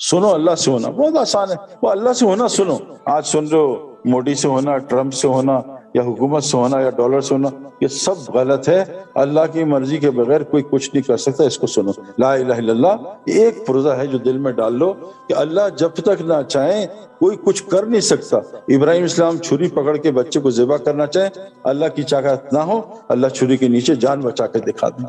سنو اللہ سے ہونا بہت آسان ہے، وہ اللہ سے ہونا سنو. آج سن رہے ہو مودی سے ہونا، ٹرمپ سے ہونا، یا حکومت سے ہونا، یا ڈالر سے ہونا، یہ سب غلط ہے. اللہ کی مرضی کے بغیر کوئی کچھ نہیں کر سکتا. اس کو سنو. لا الہ الا اللہ یہ ایک پرزہ ہے جو دل میں ڈال لو کہ اللہ جب تک نہ چاہیں کوئی کچھ کر نہیں سکتا. ابراہیم اسلام چھری پکڑ کے بچے کو ذبح کرنا چاہیں، اللہ کی چاہت نہ ہو، اللہ چھری کے نیچے جان بچا کے دکھا دیں.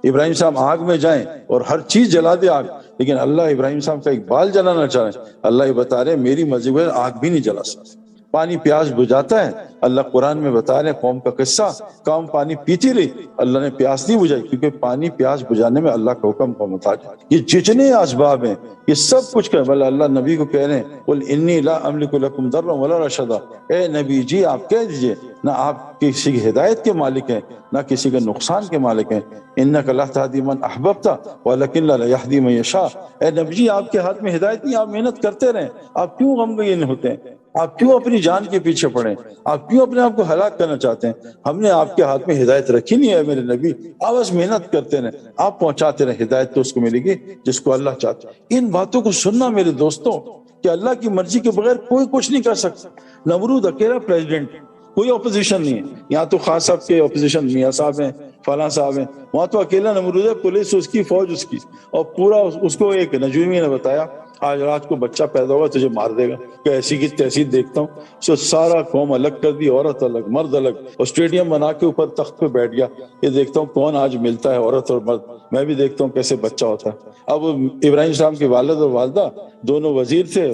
ابراہیم صاحب آگ میں جائیں اور ہر چیز جلا دے آگ، لیکن اللہ ابراہیم صاحب کا ایک بال جلانا چاہیں، اللہ یہ بتا رہے میری مرضی کے بغیر آگ بھی نہیں جلا سکتا. پانی پیاس بجھاتا ہے، اللہ قرآن میں بتا رہے قوم کا قصہ، قوم پانی پیتی رہی، اللہ نے پیاس نہیں بجھائی، کیونکہ پانی پیاس بجھانے میں اللہ کا حکم کو محتاج ہے. یہ جتنے اسباب ہیں یہ سب کچھ کر، بلکہ اللہ نبی کو کہہ رہے ہیں قل انی لا املک لکم ضرا ولا رشدا، اے نبی جی آپ کہہ دیجئے نہ آپ کسی کی ہدایت کے مالک ہیں نہ کسی کے نقصان کے مالک ہیں. انک لا تہدی من احببت ولکن اللہ یہدی من یشاء، اے نبی جی آپ کے ہاتھ میں ہدایت نہیں، آپ محنت کرتے رہیں. آپ کیوں غمگین ہوتے ہیں؟ آپ کیوں اپنی جان کے پیچھے پڑیں؟ آپ کیوں اپنے آپ کو ہلاک کرنا چاہتے ہیں؟ ہم نے آپ کے ہاتھ میں ہدایت رکھی نہیں ہے میرے نبی. آپ بس محنت کرتے رہیں، آپ پہنچاتے رہیں. ہدایت تو اس کو ملے گی جس کو اللہ چاہتا ہے. ان باتوں کو سننا میرے دوستوں کہ اللہ کی مرضی کے بغیر کوئی کچھ نہیں کر سکتا. نمرود اکیلا پریزیڈنٹ، کوئی اپوزیشن نہیں ہے. یہاں تو خاص صاحب کے اپوزیشن میاں صاحب ہیں، فلاں صاحب ہیں. وہاں تو اکیلا نمرود ہے، پولیس اس کی، فوج اس کی، اور پورا اس کو ایک نجومی نے بتایا آج رات کو بچہ پیدا ہوگا تجھے مار دے گا. کہ ایسی کی تیسی دیکھتا ہوں. سو سارا قوم الگ کر دی، عورت الگ مرد الگ، اور اسٹیڈیم بنا کے اوپر تخت پہ بیٹھ گیا. یہ دیکھتا ہوں کون آج ملتا ہے عورت اور مرد. میں بھی دیکھتا ہوں کیسے بچہ ہوتا ہے. اب ابراہیم صاحب کے والد اور والدہ دونوں وزیر تھے،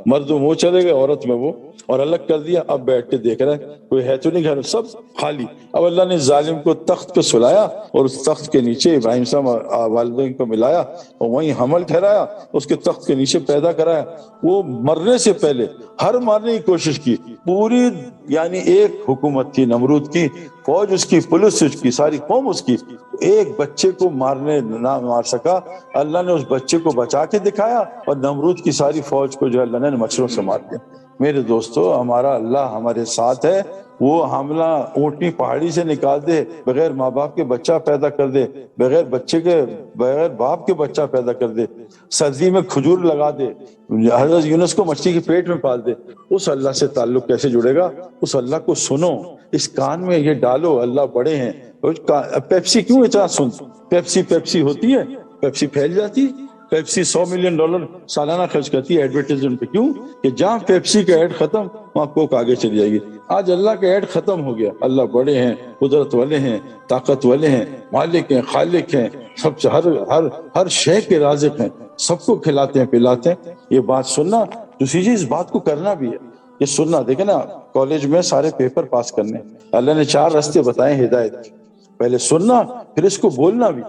مرد وہ چلے گئے، عورت میں وہ، اور الگ کر دیا. اب بیٹھ کے دیکھ رہا ہے کوئی ہے تو نہیں گھر، سب خالی. اب اللہ نے ظالم کو تخت پہ سلایا اور اس تخت کے نیچے ابراہیم صاحب والدین کو ملایا اور وہیں حمل ٹھہرایا، اس کے تخت کے نیچے پیدا کرایا. وہ مرنے سے پہلے ہر مارنے کی کوشش کی. پوری یعنی ایک حکومت تھی نمرود کی، فوج اس کی، پولیس اس کی، ساری قوم اس کی، ایک بچے کو مارنے نہ مار سکا. اللہ نے اس بچے کو بچا کے دکھایا اور نمرود کی ساری فوج کو جو اللہ نے مچھروں سے مار دیا. میرے دوستو ہمارا اللہ ہمارے ساتھ ہے. وہ حاملہ اونٹنی پہاڑی سے نکال دے، بغیر ماں باپ کے بچہ پیدا کر دے، بغیر بچے کے، بغیر باپ کے بچہ پیدا کر دے، سردی میں کھجور لگا دے، حضرت یونس کو مچھلی کے پیٹ میں پال دے. اس اللہ سے تعلق کیسے جڑے گا؟ اس اللہ کو سنو، اس کان میں یہ ڈالو اللہ بڑے ہیں. پیپسی کیوں اتنا سن؟ پیپسی ہوتی ہے، پیپسی پھیل جاتی. پیپسی $100 ملین سالانہ خرچ کرتی ہے ایڈورٹائزمنٹ پہ. کیوں؟ کہ جہاں پیپسی کا ایڈ ختم وہاں کوک آگے چلی جائے گی. آج اللہ کا ایڈ ختم ہو گیا. اللہ بڑے ہیں، قدرت والے ہیں، طاقت والے ہیں، مالک ہیں، خالق ہیں، سب سے ہر شے کے رازق ہیں، سب کو کھلاتے ہیں پلاتے ہیں. یہ بات سننا. دوسری چیز اس بات کو کرنا بھی ہے. یہ سننا، دیکھیں نا کالج میں سارے پیپر پاس کرنے، اللہ نے 4 راستے بتائے ہدایت. پہلے سننا، پھر اس کو بولنا بھی.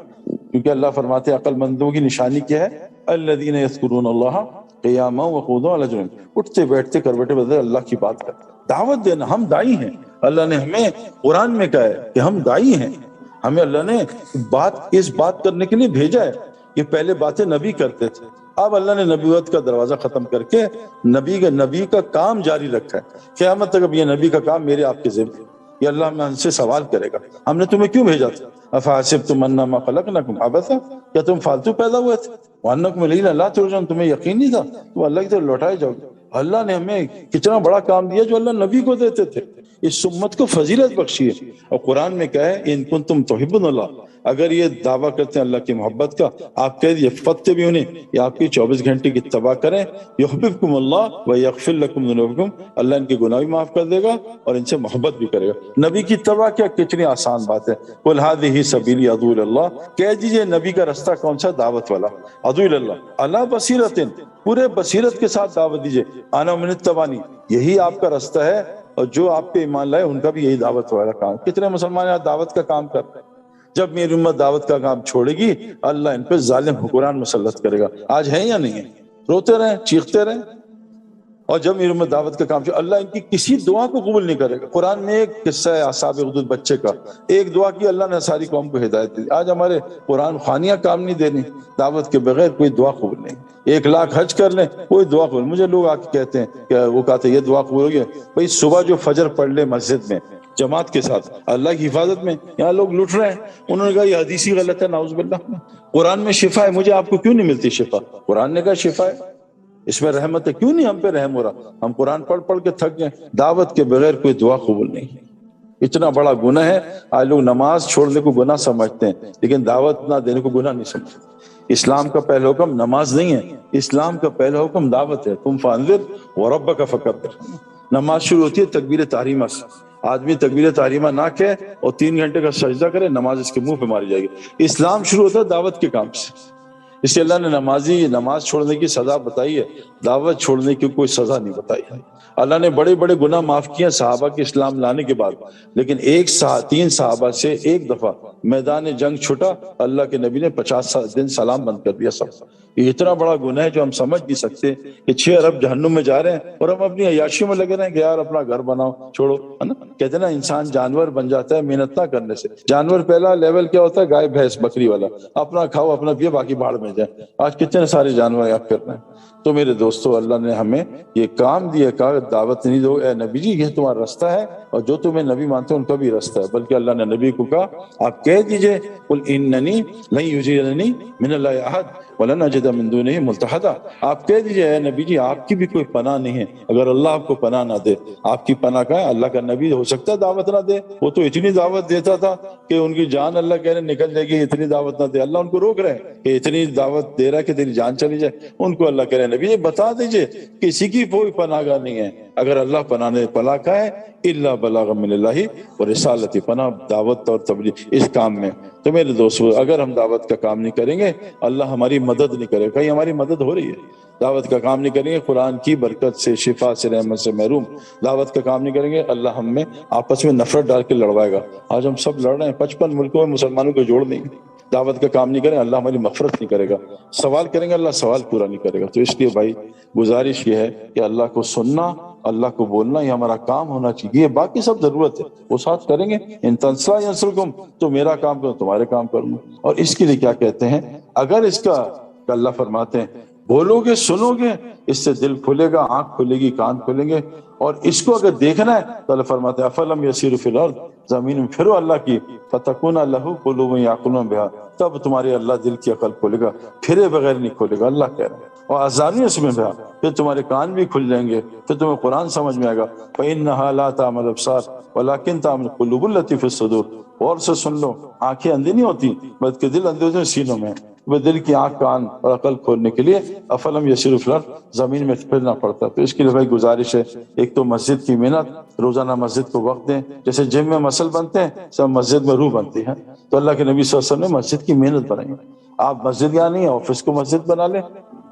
کیونکہ اللہ فرماتے ہیں عقل مندوں کی نشانی کیا ہے؟ الذین یذکرون اللہ قیاما وقعودا وعلی جنوبہم، اٹھتے بیٹھتے کروٹے بدلتے اللہ کی بات کر. دعوت دینا. ہم دائی ہیں. اللہ نے ہمیں قرآن میں کہا ہے کہ ہم دائی ہیں. ہمیں اللہ نے اس بات کرنے کے لیے بھیجا ہے. یہ پہلے باتیں نبی کرتے تھے، اب اللہ نے نبوت کا دروازہ ختم کر کے نبی کا کام جاری رکھا ہے. قیامت تک اب یہ نبی کا کام میرے آپ کے ذمہ. یہ اللہ ہم سے سوال کرے گا ہم نے تمہیں کیوں بھیجا تھا. افحسبتم انما خلقناکم عبثا، کیا تم فالتو پیدا ہوئے تھے؟ وانکم الینا لا ترجعون، تمہیں یقین نہیں تھا تم اللہ کی طرف لوٹائے جاؤ گے. اللہ نے ہمیں کتنا بڑا کام دیا جو اللہ نبی کو دیتے تھے. اس امت کو فضیلت بخشی ہے. اور قرآن میں کہا ہے ان کنتم تحبون اللہ، اگر یہ دعویٰ کرتے ہیں اللہ کی محبت کا، آپ کہہ دیجئے فتح بھی انہیں یہ آپ کی 24 گھنٹے کی اتباع کریں. یحببکم اللہ ویغفر لکم ذنوبکم، اللہ ان کے گناہ بھی معاف کر دے گا اور ان سے محبت بھی کرے گا. نبی کی اتباع کیا کتنی آسان بات ہے. قل ھذہ سبیلی ادعو الی اللہ، کہہ دیجئے نبی کا رستہ کون سا؟ دعوت والا. ادعو الی اللہ علی بصیرۃ، پورے بصیرت کے ساتھ دعوت دیجئے. انا من اتبعنی، یہی آپ کا رستہ ہے، اور جو آپ پہ ایمان لائے ان کا بھی یہی دعوت والا کام. کتنے مسلمان یہاں دعوت کا کام کر رہے ہیں. جب میری امت دعوت کا کام چھوڑے گی اللہ ان پہ ظالم حکمران مسلط کرے گا. آج ہیں یا نہیں ہیں؟ روتے رہیں، چیختے رہیں. اور جب میری امت دعوت کا کام چھوڑے اللہ ان کی کسی دعا کو قبول نہیں کرے گا. قرآن میں ایک قصہ ہے اصحاب اخدود بچے کا، ایک دعا کی اللہ نے ساری قوم کو ہدایت دی. آج ہمارے قرآن خوانیاں کام نہیں دینی. دعوت کے بغیر کوئی دعا قبول نہیں. 1 لاکھ حج کر لیں کوئی دعا قبول. مجھے لوگ آ کے کہتے ہیں کہ وہ کہتے ہیں یہ دعا قبول ہو گیا. بھائی صبح جو فجر پڑھ لے مسجد میں جماعت کے ساتھ اللہ کی حفاظت میں. یہاں لوگ لٹ رہے ہیں, انہوں نے کہا یہ حدیث ہی غلط ہے, نعوذ باللہ. قرآن میں شفا ہے, مجھے آپ کو کیوں نہیں ملتی شفا؟ قرآن نے کہا شفا ہے, اس میں رحمت ہے, کیوں نہیں ہم پہ رحم ہو رہا؟ ہم قرآن پڑھ پڑھ کے تھک گئے. دعوت کے بغیر کوئی دعا قبول نہیں. اتنا بڑا گناہ ہے. آج لوگ نماز چھوڑنے کو گناہ سمجھتے ہیں, لیکن دعوت نہ دینے کو گناہ نہیں سمجھتے. اسلام کا پہلا حکم نماز نہیں ہے, اسلام کا پہلا حکم دعوت ہے. تم فانذر وربک فکبر. نماز شروع ہوتی ہے تکبیر تحریمہ سے. آدمی تکبیر تحریمہ نہ کہے اور 3 گھنٹے کا سجدہ کرے, نماز اس کے منہ پہ ماری جائے گی. اسلام شروع ہوتا ہے دعوت کے کام سے. اس لیے اللہ نے نماز چھوڑنے کی سزا بتائی ہے, دعوت چھوڑنے کی کوئی سزا نہیں بتائی ہے. اللہ نے بڑے بڑے گناہ معاف کیے صحابہ کے اسلام لانے کے بعد, لیکن 3 صحابہ سے ایک دفعہ میدان جنگ چھٹا, اللہ کے نبی نے 50 دن سلام بند کر دیا سب. یہ اتنا بڑا گناہ ہے جو ہم سمجھ نہیں سکتے کہ 6 ارب جہنم میں جا رہے ہیں اور ہم اپنی عیاشی میں لگے رہے ہیں کہ یار اپنا گھر بناؤ, چھوڑو, ہے نا. کہتے ہیں نا انسان جانور بن جاتا ہے محنت نہ کرنے سے. جانور پہلا لیول کیا ہوتا ہے؟ گائے بھینس بکری والا, اپنا کھاؤ اپنا پیو باقی بھاڑ میں جائے. آج کتنے سارے جانور آپ کر رہے ہیں. تو میرے دوستو, اللہ نے ہمیں یہ کام دیا, کہا دعوت نہیں دو, اے نبی جی یہ تمہارا رستہ ہے, اور جو تمہیں نبی مانتے ہیں ان کا بھی رستہ ہے. بلکہ اللہ نے نبی کو کہا آپ کہہ دیجئے قل اننی لن یجیرنی من اللہ احد ولن اجد من دونہ ملتحدا. آپ کہہ دیجئے اے نبی جی آپ کی بھی کوئی پناہ نہیں ہے اگر اللہ آپ کو پناہ نہ دے. آپ کی پناہ کا ہے, اللہ کا نبی ہو سکتا ہے دعوت نہ دے. وہ تو اتنی دعوت دیتا تھا کہ ان کی جان اللہ کہہ رہے نکل جائے گی, اتنی دعوت نہ دے. اللہ ان کو روک رہے ہیں کہ اتنی دعوت دے رہا ہے کہ تیری جان چلی جائے. ان کو اللہ کہہ رہے نبی جی بتا دیجئے کسی کی کوئی پناہ گاہ نہیں ہے اگر اللہ پناہ کا ہے الا بلاغ من اللہ و رسالتی. پناہ دعوت اور تبلیغ اس کام میں. تو میرے دوستو اگر ہم دعوت کا کام نہیں کریں گے اللہ ہماری مدد نہیں کرے. کہیں ہماری مدد ہو رہی ہے. دعوت کا کام نہیں کریں گے قرآن کی برکت سے شفا سے رحمت سے محروم. دعوت کا کام نہیں کریں گے اللہ ہم میں آپس میں نفرت ڈال کے لڑوائے گا. آج ہم سب لڑ رہے ہیں, 55 ملکوں میں مسلمانوں کو جوڑ دیں گے. دعوت کا کام نہیں کریں اللہ ہماری مغفرت نہیں کرے گا. سوال کریں گے اللہ سوال پورا نہیں کرے گا. تو اس لیے بھائی گزارش یہ ہے کہ اللہ کو سننا, اللہ کو بولنا یہ ہمارا کام ہونا چاہیے. باقی سب ضرورت ہے وہ ساتھ کریں گے. ان تنصروا ینصرکم, تو میرا کام کرو تمہارے کام کروں گا. اور اس کے لیے کیا کہتے ہیں, اگر اس کا اللہ فرماتے ہیں بولو گے سنو گے اس سے دل کھلے گا, آنکھ کھلے گی, کان کھلیں گے. اور اس کو اگر دیکھنا ہے تو اللہ فرماتے ہیں افلم یسیروا فی الارض, زمین میں پھرو اللہ کی, فتکون لہ قلوب یعقلون بہا, تب تمہارے اللہ دل کی عقل کھولے گا, پھرے بغیر نہیں کھولے گا. اللہ کہہ رہا ہے اور آذان یسمع بہا, پھر تمہارے کان بھی کھل جائیں گے, پھر تمہیں قرآن سمجھ میں آئے گا. فإنہا لا تعمل الابصار ولکن تعمل القلوب التی فی الصدور. اور سے سن لو, آنکھیں اندھی نہیں ہوتی بلکہ دل اندھے ہوتے ہیں سینوں میں. وہ دل کی آنکھ کان اور عقل کھولنے کے لیے افلم یسیروا فی الارض, زمین میں پھرنا پڑتا. تو اس کے لیے بھائی گزارش ہے, ایک تو مسجد کی محنت, روزانہ مسجد کو وقت دیں. جیسے جم میں مسل بنتے ہیں سب مسجد میں روح بنتی ہے. تو اللہ کے نبی صلی اللہ علیہ وسلم نے مسجد کی محنت بنائی. آپ مسجد یا نہیں آفس کو مسجد بنا لیں.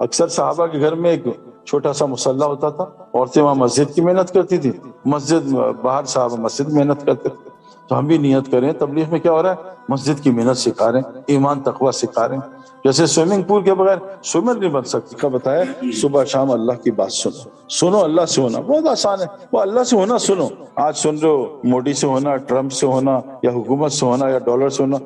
اکثر صحابہ کے گھر میں ایک چھوٹا سا مصلی ہوتا تھا, عورتیں وہاں مسجد کی محنت کرتی تھی, مسجد باہر صحابہ مسجد محنت کرتے تھے. تو ہم بھی نیت کریں. تبلیغ میں کیا ہو رہا ہے, مسجد کی محنت سکھا رہے ہیں, ایمان تقوی سکھا رہے ہیں. جیسے سوئمنگ پول کے بغیر سوئمر نہیں بن سکتی. کا بتایا صبح شام اللہ کی بات سنو اللہ سے ہونا بہت آسان ہے. وہ اللہ سے ہونا سنو. آج سن رہے ہو مودی سے ہونا, ٹرمپ سے ہونا, یا حکومت سے ہونا, یا ڈالر سے ہونا,